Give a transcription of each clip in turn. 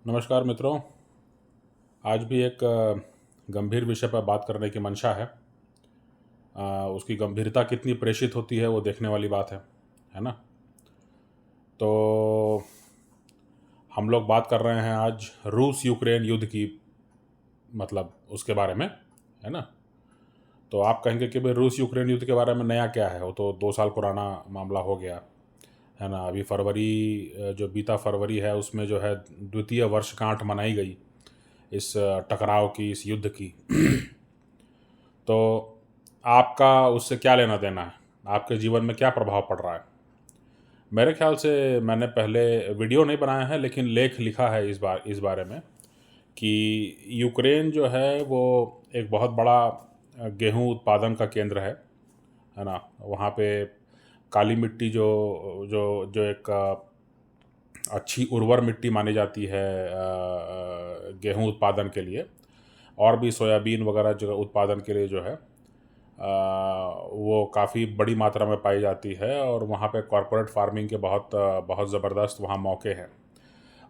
नमस्कार मित्रों। आज भी एक गंभीर विषय पर बात करने की मंशा है। उसकी गंभीरता कितनी प्रेषित होती है वो देखने वाली बात है ना। तो हम लोग बात कर रहे हैं आज रूस यूक्रेन युद्ध की, मतलब उसके बारे में, है ना। तो आप कहेंगे कि भाई रूस यूक्रेन युद्ध के बारे में नया क्या है, वो तो 2 साल पुराना मामला हो गया, है ना। अभी फरवरी, जो बीता फरवरी है उसमें जो है द्वितीय वर्षगांठ मनाई गई इस टकराव की, इस युद्ध की। तो आपका उससे क्या लेना देना है, आपके जीवन में क्या प्रभाव पड़ रहा है। मेरे ख्याल से मैंने पहले वीडियो नहीं बनाया है लेकिन लेख लिखा है इस बारे में कि यूक्रेन जो है वो एक बहुत बड़ा गेहूं उत्पादन का केंद्र है ना। वहाँ पे काली मिट्टी जो जो जो एक अच्छी उर्वर मिट्टी मानी जाती है गेहूं उत्पादन के लिए, और भी सोयाबीन वगैरह जो उत्पादन के लिए जो है वो काफ़ी बड़ी मात्रा में पाई जाती है। और वहाँ पे कॉरपोरेट फार्मिंग के बहुत ज़बरदस्त वहाँ मौके हैं।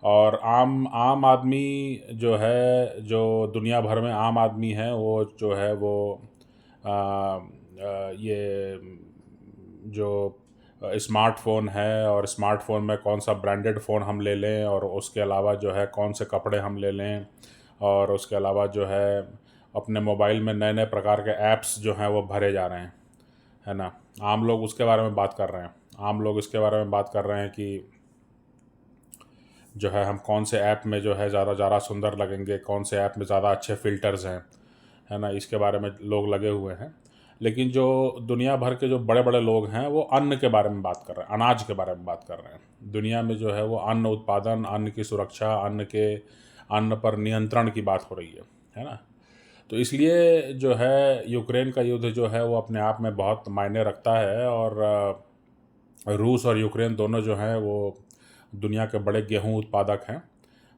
और आम आम आदमी जो है, जो दुनिया भर में आम आदमी है, वो जो है वो ये जो स्मार्टफ़ोन है, और स्मार्टफ़ोन में कौन सा ब्रांडेड फ़ोन हम ले लें, और उसके अलावा जो है कौन से कपड़े हम ले लें, और उसके अलावा जो है अपने मोबाइल में नए नए प्रकार के ऐप्स जो हैं वो भरे जा रहे हैं, है ना। आम लोग उसके बारे में बात कर रहे हैं। आम लोग इसके बारे में बात कर रहे हैं कि जो है हम कौन से ऐप में जो है ज़्यादा ज़्यादा सुंदर लगेंगे, कौन से ऐप में ज़्यादा अच्छे फ़िल्टर्स हैं, है ना। इसके बारे में लोग लगे हुए हैं। लेकिन जो दुनिया भर के जो बड़े बड़े लोग हैं वो अन्न के बारे में बात कर रहे हैं, अनाज के बारे में बात कर रहे हैं। दुनिया में जो है वो अन्न उत्पादन, अन्न की सुरक्षा, अन्न पर नियंत्रण की बात हो रही है ना। तो इसलिए जो है यूक्रेन का युद्ध जो है वो अपने आप में बहुत मायने रखता है। और रूस और यूक्रेन दोनों जो हैं वो दुनिया के बड़े गेहूं उत्पादक हैं।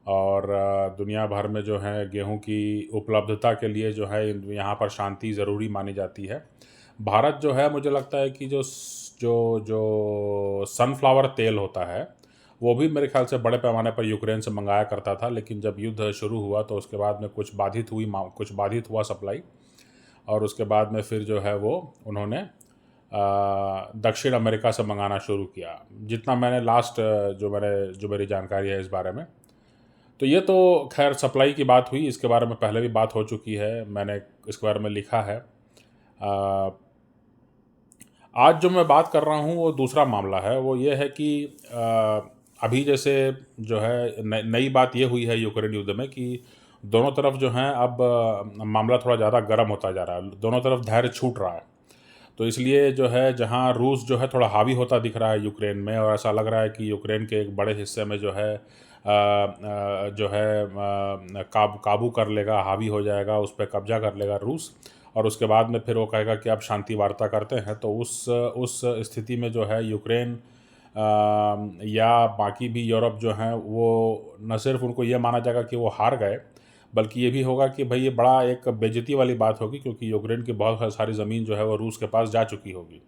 और दुनिया भर में जो है गेहूं की उपलब्धता के लिए जो है यहाँ पर शांति ज़रूरी मानी जाती है। भारत जो है, मुझे लगता है कि जो जो जो सनफ्लावर तेल होता है वो भी मेरे ख्याल से बड़े पैमाने पर यूक्रेन से मंगाया करता था। लेकिन जब युद्ध शुरू हुआ तो उसके बाद में कुछ बाधित हुआ सप्लाई। और उसके बाद में फिर जो है वो उन्होंने दक्षिण अमेरिका से मंगाना शुरू किया, जितना मैंने लास्ट जो मेरी जानकारी है इस बारे में। तो ये तो खैर सप्लाई की बात हुई, इसके बारे में पहले भी बात हो चुकी है, मैंने इसके बारे में लिखा है। अ, आज जो मैं बात कर रहा हूँ वो दूसरा मामला है। वो ये है कि अभी जैसे जो है नई बात ये हुई है यूक्रेन युद्ध में कि दोनों तरफ जो हैं अब मामला थोड़ा ज़्यादा गर्म होता जा रहा है, दोनों तरफ धैर्य छूट रहा है। तो इसलिए जो है जहाँ रूस जो है थोड़ा हावी होता दिख रहा है यूक्रेन में, और ऐसा लग रहा है कि यूक्रेन के एक बड़े हिस्से में जो है जो है काबू कर लेगा, हावी हो जाएगा, उस पर कब्जा कर लेगा रूस। और उसके बाद में फिर वो कहेगा कि अब शांति वार्ता करते हैं। तो उस स्थिति में जो है यूक्रेन या बाकी भी यूरोप जो हैं वो न सिर्फ उनको ये माना जाएगा कि वो हार गए, बल्कि ये भी होगा कि भाई ये बड़ा एक बेइज्जती वाली बात होगी, क्योंकि यूक्रेन की बहुत सारी ज़मीन जो है वो रूस के पास जा चुकी होगी।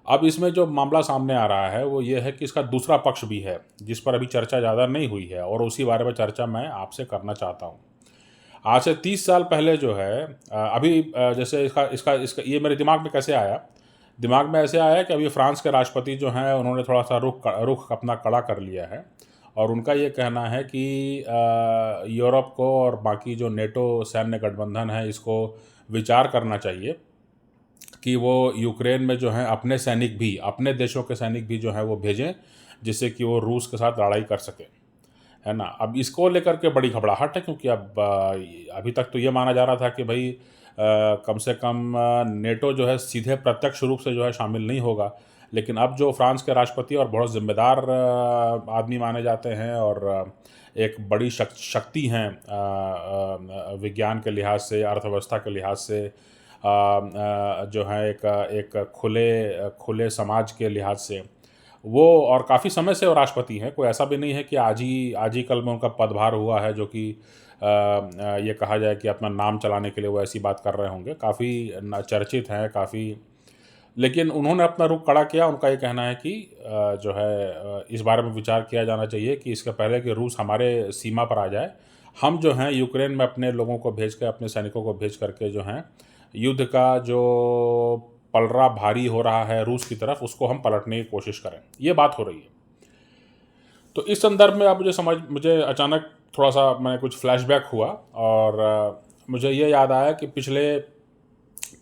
अब इसमें जो मामला सामने आ रहा है वो ये है कि इसका दूसरा पक्ष भी है, जिस पर अभी चर्चा ज़्यादा नहीं हुई है, और उसी बारे में चर्चा मैं आपसे करना चाहता हूँ। आज से 30 साल पहले जो है अभी जैसे इसका इसका इसका ये मेरे दिमाग में कैसे आया। दिमाग में ऐसे आया कि अभी फ्रांस के राष्ट्रपति जो हैं उन्होंने थोड़ा सा रुख अपना कड़ा कर लिया है। और उनका ये कहना है कि यूरोप को और बाकी जो नेटो सैन्य गठबंधन है इसको विचार करना चाहिए कि वो यूक्रेन में जो है अपने सैनिक भी, अपने देशों के सैनिक भी जो हैं वो भेजें, जिससे कि वो रूस के साथ लड़ाई कर सकें, है ना। अब इसको लेकर के बड़ी घबराहट है, क्योंकि अब अभी तक तो ये माना जा रहा था कि भाई कम से कम नेटो जो है सीधे प्रत्यक्ष रूप से जो है शामिल नहीं होगा। लेकिन अब जो फ्रांस के राष्ट्रपति और बहुत ज़िम्मेदार आदमी माने जाते हैं, और एक बड़ी शक्ति हैं विज्ञान के लिहाज से, अर्थव्यवस्था के लिहाज से, जो है एक खुले खुले समाज के लिहाज से वो, और काफ़ी समय से वो राष्ट्रपति हैं। कोई ऐसा भी नहीं है कि आज ही कल में उनका पदभार हुआ है, जो कि ये कहा जाए कि अपना नाम चलाने के लिए वो ऐसी बात कर रहे होंगे। काफ़ी चर्चित हैं, काफ़ी लेकिन उन्होंने अपना रुख कड़ा किया। उनका ये कहना है कि जो है इस बारे में विचार किया जाना चाहिए कि इसके पहले कि रूस हमारे सीमा पर आ जाए, हम जो हैं यूक्रेन में अपने लोगों को भेज के, अपने सैनिकों को भेज करके जो हैं युद्ध का जो पलड़ा भारी हो रहा है रूस की तरफ, उसको हम पलटने की कोशिश करें। ये बात हो रही है। तो इस संदर्भ में अब मुझे अचानक थोड़ा-सा मैं कुछ फ्लैशबैक हुआ और मुझे ये याद आया कि पिछले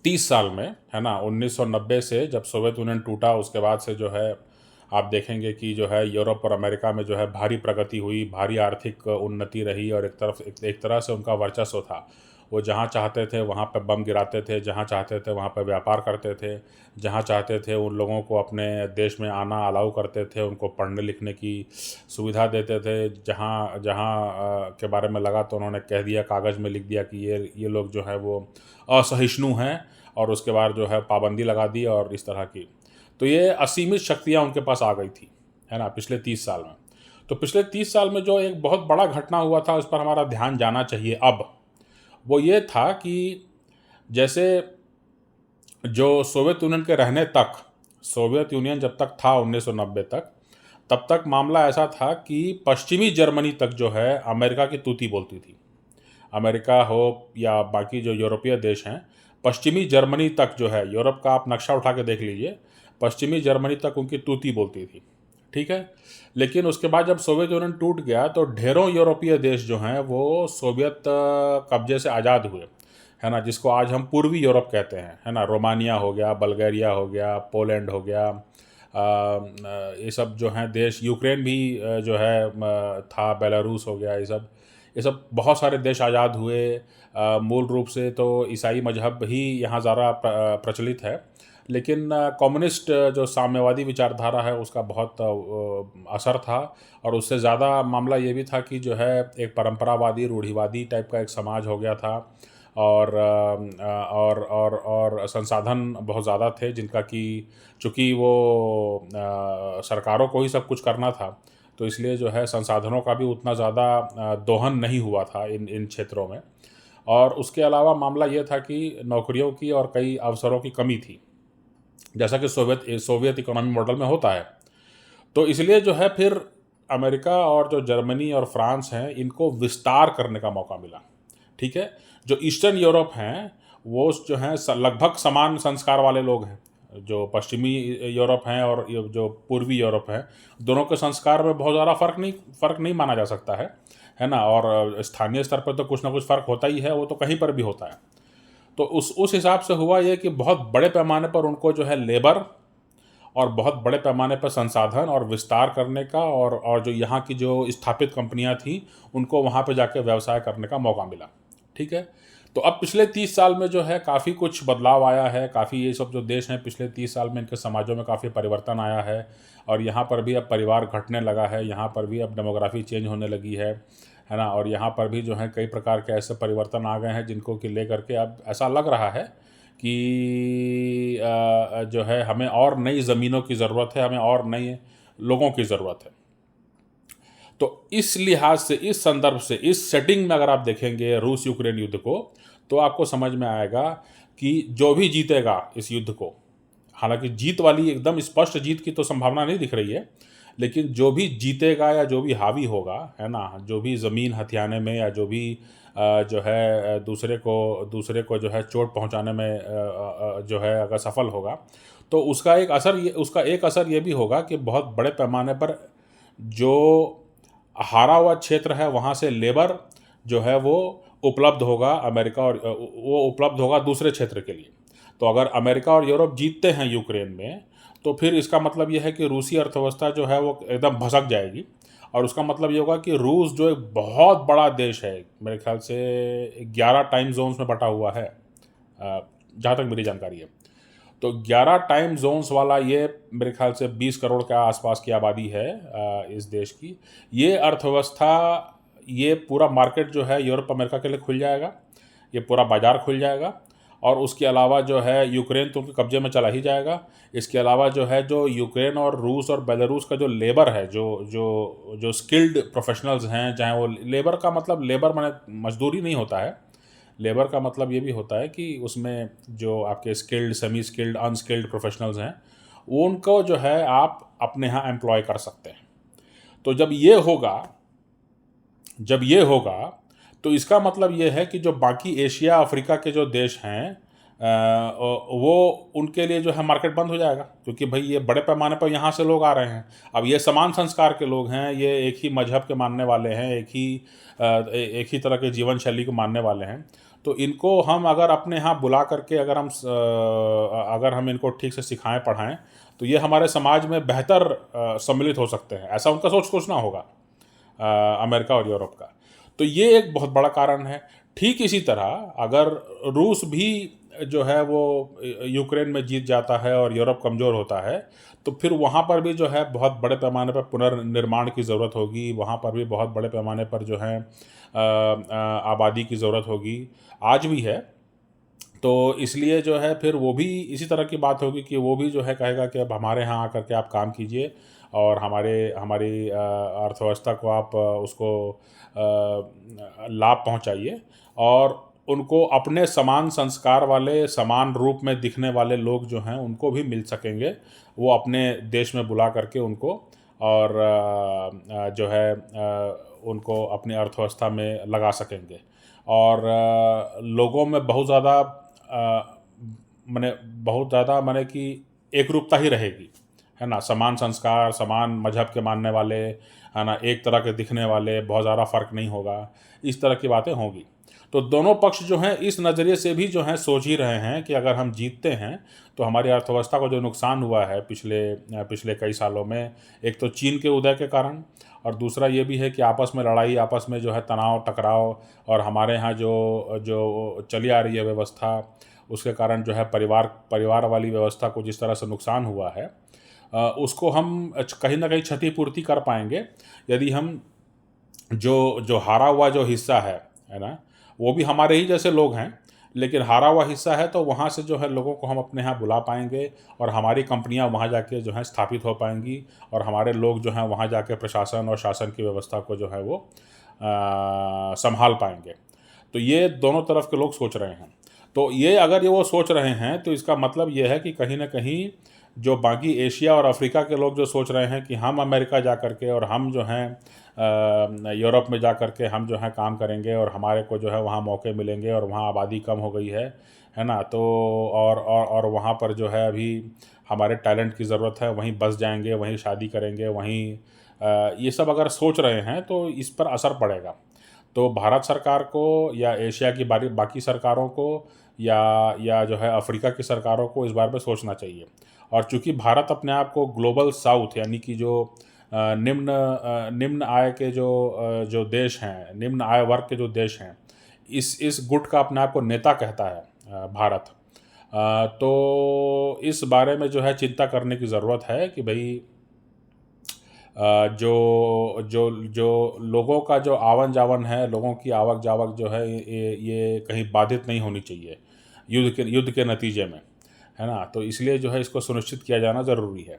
30 साल में, है ना, 1990 से जब सोवियत यूनियन टूटा, उसके बाद से जो है आप देखेंगे कि जो है यूरोप और अमेरिका में जो है भारी प्रगति हुई, भारी आर्थिक उन्नति रही और एक तरह से उनका वर्चस्व था। वो जहाँ चाहते थे वहाँ पे बम गिराते थे, जहाँ चाहते थे वहाँ पे व्यापार करते थे, जहाँ चाहते थे उन लोगों को अपने देश में आना अलाउ करते थे, उनको पढ़ने लिखने की सुविधा देते थे। जहाँ जहाँ के बारे में लगा तो उन्होंने कह दिया, कागज़ में लिख दिया कि ये लोग जो है वो असहिष्णु हैं, और उसके बाद जो है पाबंदी लगा दी और इस तरह की। तो ये असीमित शक्तियाँ उनके पास आ गई थी, है ना, पिछले 30 साल में। तो पिछले 30 साल में जो एक बहुत बड़ा घटना हुआ था, उस पर हमारा ध्यान जाना चाहिए अब। वो ये था कि जैसे जो सोवियत यूनियन के रहने तक, सोवियत यूनियन जब तक था 1990 तक, तब तक मामला ऐसा था कि पश्चिमी जर्मनी तक जो है अमेरिका की तूती बोलती थी। अमेरिका हो या बाकी जो यूरोपीय देश हैं, पश्चिमी जर्मनी तक जो है, यूरोप का आप नक्शा उठा के देख लीजिए, पश्चिमी जर्मनी तक उनकी तूती बोलती थी। ठीक है? लेकिन उसके बाद जब सोवियत यूनियन टूट गया तो ढेरों यूरोपीय देश जो हैं वो सोवियत कब्जे से आज़ाद हुए, है ना, जिसको आज हम पूर्वी यूरोप कहते हैं, है ना। रोमानिया हो गया, बल्गारिया हो गया, पोलैंड हो गया, ये सब जो हैं देश, यूक्रेन भी जो है था, बेलारूस हो गया, ये सब बहुत सारे देश आज़ाद हुए। मूल रूप से तो ईसाई मजहब ही यहाँ ज़्यादा प्रचलित है, लेकिन कम्युनिस्ट जो साम्यवादी विचारधारा है उसका बहुत असर था। और उससे ज़्यादा मामला ये भी था कि जो है एक परंपरावादी, रूढ़िवादी टाइप का एक समाज हो गया था। और संसाधन बहुत ज़्यादा थे, जिनका कि चूँकि वो सरकारों को ही सब कुछ करना था, तो इसलिए जो है संसाधनों का भी उतना ज़्यादा दोहन नहीं हुआ था इन इन क्षेत्रों में। और उसके अलावा मामला ये था कि नौकरियों की और कई अवसरों की कमी थी, जैसा कि सोवियत इकोनॉमी मॉडल में होता है। तो इसलिए जो है फिर अमेरिका और जो जर्मनी और फ्रांस हैं, इनको विस्तार करने का मौका मिला। ठीक है? जो ईस्टर्न यूरोप हैं, वो जो हैं लगभग समान संस्कार वाले लोग हैं। जो पश्चिमी यूरोप हैं और ये जो पूर्वी यूरोप हैं, दोनों के संस्कार में बहुत ज़्यादा फ़र्क नहीं माना जा सकता है ना। और स्थानीय स्तर पर तो कुछ ना कुछ फ़र्क होता ही है, वो तो कहीं पर भी होता है। तो उस हिसाब से हुआ ये कि बहुत बड़े पैमाने पर उनको जो है लेबर और बहुत बड़े पैमाने पर संसाधन और विस्तार करने का, और जो यहाँ की जो स्थापित कंपनियाँ थीं, उनको वहाँ पे जाके व्यवसाय करने का मौका मिला। ठीक है? तो अब पिछले 30 साल में जो है काफ़ी कुछ बदलाव आया है, काफ़ी ये सब जो देश हैं पिछले 30 साल में इनके समाजों में काफ़ी परिवर्तन आया है। और यहाँ पर भी अब परिवार घटने लगा है, यहाँ पर भी अब डेमोग्राफी चेंज होने लगी है ना। और यहाँ पर भी जो है कई प्रकार के ऐसे परिवर्तन आ गए हैं जिनको कि लेकर के अब ऐसा लग रहा है कि जो है हमें और नई ज़मीनों की ज़रूरत है, हमें और नए लोगों की ज़रूरत है। तो इस लिहाज से, इस संदर्भ से, इस सेटिंग में अगर आप देखेंगे रूस यूक्रेन युद्ध को, तो आपको समझ में आएगा कि जो भी जीतेगा इस युद्ध को, हालांकि जीत वाली एकदम स्पष्ट जीत की तो संभावना नहीं दिख रही है, लेकिन जो भी जीतेगा या जो भी हावी होगा, है ना, जो भी ज़मीन हथियाने में या जो भी जो है दूसरे को जो है चोट पहुंचाने में जो है अगर सफल होगा, तो उसका एक असर ये भी होगा कि बहुत बड़े पैमाने पर जो हारा हुआ क्षेत्र है वहाँ से लेबर जो है वो उपलब्ध होगा अमेरिका, और वो उपलब्ध होगा दूसरे क्षेत्र के लिए। तो अगर अमेरिका और यूरोप जीतते हैं यूक्रेन में, तो फिर इसका मतलब ये है कि रूसी अर्थव्यवस्था जो है वो एकदम भसक जाएगी। और उसका मतलब ये होगा कि रूस जो एक बहुत बड़ा देश है, मेरे ख्याल से 11 टाइम जोन्स में बटा हुआ है, जहाँ तक मेरी जानकारी है। तो 11 टाइम जोन्स वाला ये मेरे ख्याल से 20 करोड़ के आसपास की आबादी है इस देश की। ये अर्थव्यवस्था, ये पूरा मार्केट जो है यूरोप अमेरिका के लिए खुल जाएगा, ये पूरा बाज़ार खुल जाएगा। और उसके अलावा जो है यूक्रेन तो उनके कब्जे में चला ही जाएगा। इसके अलावा जो है जो यूक्रेन और रूस और बेलारूस का जो लेबर है, जो स्किल्ड प्रोफेशनल्स हैं, चाहे वो लेबर का मतलब लेबर माने मजदूरी नहीं होता है, लेबर का मतलब ये भी होता है कि उसमें जो आपके skilled, semi skilled, unskilled professionals हैं, उनको जो है आप अपने यहाँ एम्प्लॉय कर सकते हैं। तो जब ये होगा तो इसका मतलब ये है कि जो बाकी एशिया अफ्रीका के जो देश हैं, वो उनके लिए जो है मार्केट बंद हो जाएगा, क्योंकि भाई ये बड़े पैमाने पर यहाँ से लोग आ रहे हैं। अब ये समान संस्कार के लोग हैं, ये एक ही मजहब के मानने वाले हैं, एक ही तरह के जीवन शैली को मानने वाले हैं। तो इनको हम अगर अपने यहाँ बुला करके अगर हम इनको ठीक से सिखाएं पढ़ाएं, तो ये हमारे समाज में बेहतर सम्मिलित हो सकते हैं। ऐसा उनका सोचना होगा, अमेरिका और यूरोप का। तो ये एक बहुत बड़ा कारण है। ठीक इसी तरह अगर रूस भी जो है वो यूक्रेन में जीत जाता है और यूरोप कमज़ोर होता है, तो फिर वहाँ पर भी जो है बहुत बड़े पैमाने पर पुनर्निर्माण की ज़रूरत होगी, वहाँ पर भी बहुत बड़े पैमाने पर जो है आबादी की ज़रूरत होगी, आज भी है। तो इसलिए जो है फिर वो भी इसी तरह की बात होगी कि वो भी जो है कहेगा कि अब हमारे यहाँ आकर के आप काम कीजिए और हमारी अर्थव्यवस्था को आप उसको लाभ पहुँचाइए, और उनको अपने समान संस्कार वाले, समान रूप में दिखने वाले लोग जो हैं उनको भी मिल सकेंगे। वो अपने देश में बुला करके उनको, और जो है उनको अपनी अर्थव्यवस्था में लगा सकेंगे। और लोगों में बहुत ज़्यादा माने कि एकरूपता ही रहेगी, है ना। समान संस्कार, समान मजहब के मानने वाले, है ना, एक तरह के दिखने वाले, बहुत ज़्यादा फ़र्क नहीं होगा, इस तरह की बातें होंगी। तो दोनों पक्ष जो हैं इस नज़रिए से भी जो हैं सोच ही रहे हैं कि अगर हम जीतते हैं तो हमारी अर्थव्यवस्था को जो नुकसान हुआ है पिछले कई सालों में, एक तो चीन के उदय के कारण, और दूसरा ये भी है कि आपस में लड़ाई, आपस में जो है तनाव टकराव, और हमारे यहाँ जो जो चली आ रही है व्यवस्था, उसके कारण जो है परिवार वाली व्यवस्था को जिस तरह से नुकसान हुआ है, उसको हम कहीं ना कहीं क्षतिपूर्ति कर पाएंगे यदि हम जो हारा हुआ जो हिस्सा है ना, वो भी हमारे ही जैसे लोग हैं, लेकिन हारा हुआ हिस्सा है, तो वहाँ से जो है लोगों को हम अपने यहाँ बुला पाएंगे, और हमारी कंपनियाँ वहाँ जाके जो है स्थापित हो पाएंगी, और हमारे लोग जो हैं वहाँ जाके प्रशासन और शासन की व्यवस्था को जो है वो संभाल पाएंगे। तो ये दोनों तरफ के लोग सोच रहे हैं। तो ये अगर ये वो सोच रहे हैं, तो इसका मतलब ये है कि कहीं ना कहीं जो बाकी एशिया और अफ्रीका के लोग जो सोच रहे हैं कि हम अमेरिका जा कर के और हम जो हैं यूरोप में जा कर के हम जो है काम करेंगे, और हमारे को जो है वहाँ मौके मिलेंगे, और वहाँ आबादी कम हो गई है ना, तो और वहाँ पर जो है अभी हमारे टैलेंट की ज़रूरत है, वहीं बस जाएंगे, वहीं शादी करेंगे, वहीं ये सब अगर सोच रहे हैं तो इस पर असर पड़ेगा। तो भारत सरकार को या एशिया की बाकी सरकारों को या जो है अफ्रीका की सरकारों को इस बारे में सोचना चाहिए। और चूंकि भारत अपने आप को ग्लोबल साउथ, यानी कि जो निम्न आय के जो देश हैं, निम्न आय वर्ग के जो देश हैं, इस गुट का अपने आप को नेता कहता है भारत। तो इस बारे में जो है चिंता करने की ज़रूरत है कि भाई जो जो जो लोगों का जो आवन जावन है, लोगों की आवक जावक जो है, ये कहीं बाधित नहीं होनी चाहिए युद्ध के नतीजे में, है ना। तो इसलिए जो है इसको सुनिश्चित किया जाना ज़रूरी है।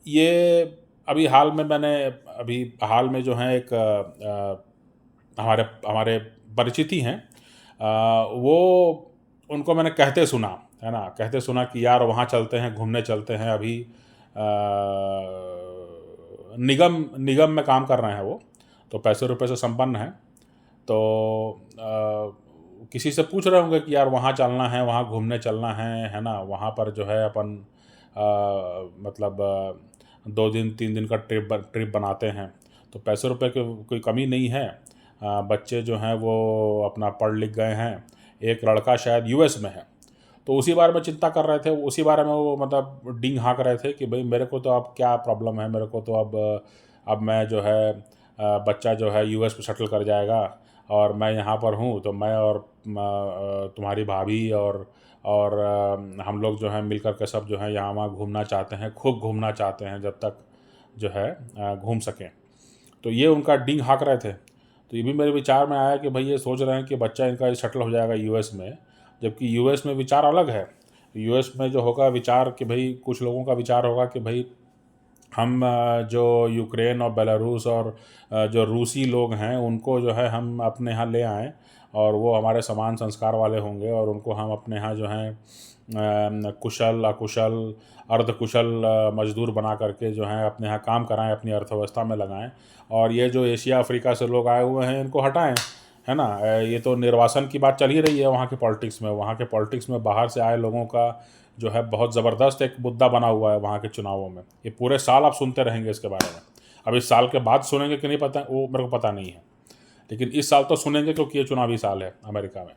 ये अभी हाल में जो है एक हमारे हमारे परिचित ही हैं, वो उनको मैंने कहते सुना, है ना, कहते सुना कि यार वहाँ चलते हैं, घूमने चलते हैं। अभी निगम में काम कर रहे हैं वो, तो पैसे रुपए से संपन्न हैं। तो किसी से पूछ रहे होंगे कि यार वहाँ चलना है, वहाँ घूमने चलना है ना, वहाँ पर जो है अपन मतलब 2 दिन 3 दिन का ट्रिप बनाते हैं, तो पैसे रुपए की कोई कमी नहीं है। बच्चे जो हैं वो अपना पढ़ लिख गए हैं, एक लड़का शायद यूएस में है, तो उसी बारे में चिंता कर रहे थे, उसी बारे में वो मतलब डींग हाँक रहे थे कि भाई मेरे को तो अब क्या प्रॉब्लम है, मेरे को तो अब मैं जो है बच्चा जो है यूएस में सेटल कर जाएगा, और मैं यहाँ पर हूँ, तो मैं और तुम्हारी भाभी और हम लोग जो हैं मिलकर के सब जो है यहाँ वहाँ घूमना चाहते हैं, खूब घूमना चाहते हैं, जब तक जो है घूम सकें। तो ये उनका डींग हाँक रहे थे। तो ये भी मेरे विचार में आया कि भाई ये सोच रहे हैं कि बच्चा इनका सेटल हो जाएगा यूएस में, जबकि यूएस में विचार अलग है। यूएस में जो होगा विचार कि भाई, कुछ लोगों का विचार होगा कि भाई हम जो यूक्रेन और बेलारूस और जो रूसी लोग हैं उनको जो है हम अपने यहाँ ले आएँ, और वो हमारे समान संस्कार वाले होंगे, और उनको हम अपने यहाँ जो हैं कुशल अकुशल अर्धकुशल मजदूर बना करके जो हैं अपने यहाँ काम कराएं, अपनी अर्थव्यवस्था में लगाएं। और ये जो एशिया अफ्रीका से लोग आए हुए हैं इनको हटाएं, है ना। ये तो निर्वासन की बात चल ही रही है वहाँ के पॉलिटिक्स में। वहाँ के पॉलिटिक्स में बाहर से आए लोगों का जो है बहुत ज़बरदस्त एक मुद्दा बना हुआ है वहाँ के चुनावों में। ये पूरे साल आप सुनते रहेंगे इसके बारे में। अब इस साल के बाद सुनेंगे कि नहीं पता, वो मेरे को पता नहीं है, लेकिन इस साल तो सुनेंगे क्योंकि ये चुनावी साल है अमेरिका में।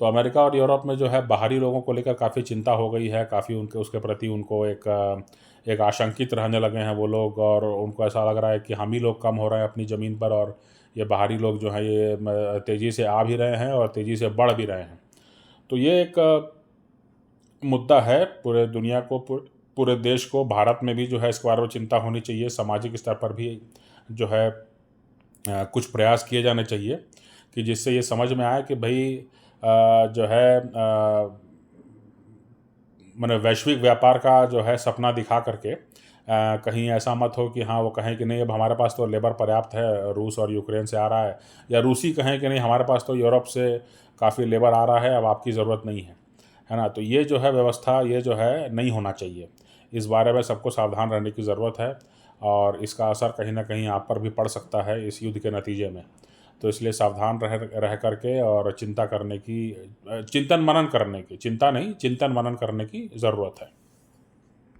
तो अमेरिका और यूरोप में जो है बाहरी लोगों को लेकर काफ़ी चिंता हो गई है, काफ़ी उनके उसके प्रति उनको एक आशंकित रहने लगे हैं वो लोग, और उनको ऐसा लग रहा है कि हम ही लोग कम हो रहे हैं अपनी ज़मीन पर, और ये बाहरी लोग जो हैं ये तेज़ी से आ भी रहे हैं और तेज़ी से बढ़ भी रहे हैं। तो ये एक मुद्दा है पूरे दुनिया को, पूरे देश को, भारत में भी जो है इसके बारे में चिंता होनी चाहिए। सामाजिक स्तर पर भी जो है कुछ प्रयास किए जाने चाहिए कि जिससे ये समझ में आए कि भाई जो है मैंने वैश्विक व्यापार का जो है सपना दिखा करके कहीं ऐसा मत हो कि हाँ वो कहें कि नहीं अब हमारे पास तो लेबर पर्याप्त है, रूस और यूक्रेन से आ रहा है, या रूसी कहें कि नहीं हमारे पास तो यूरोप से काफ़ी लेबर आ रहा है, अब आपकी ज़रूरत नहीं है ना। तो ये जो है व्यवस्था ये जो है नहीं होना चाहिए। इस बारे में सबको सावधान रहने की ज़रूरत है, और इसका असर कहीं ना कहीं आप पर भी पड़ सकता है इस युद्ध के नतीजे में। तो इसलिए सावधान रह करके और चिंता करने की चिंतन मनन करने की, चिंता नहीं चिंतन मनन करने की ज़रूरत है।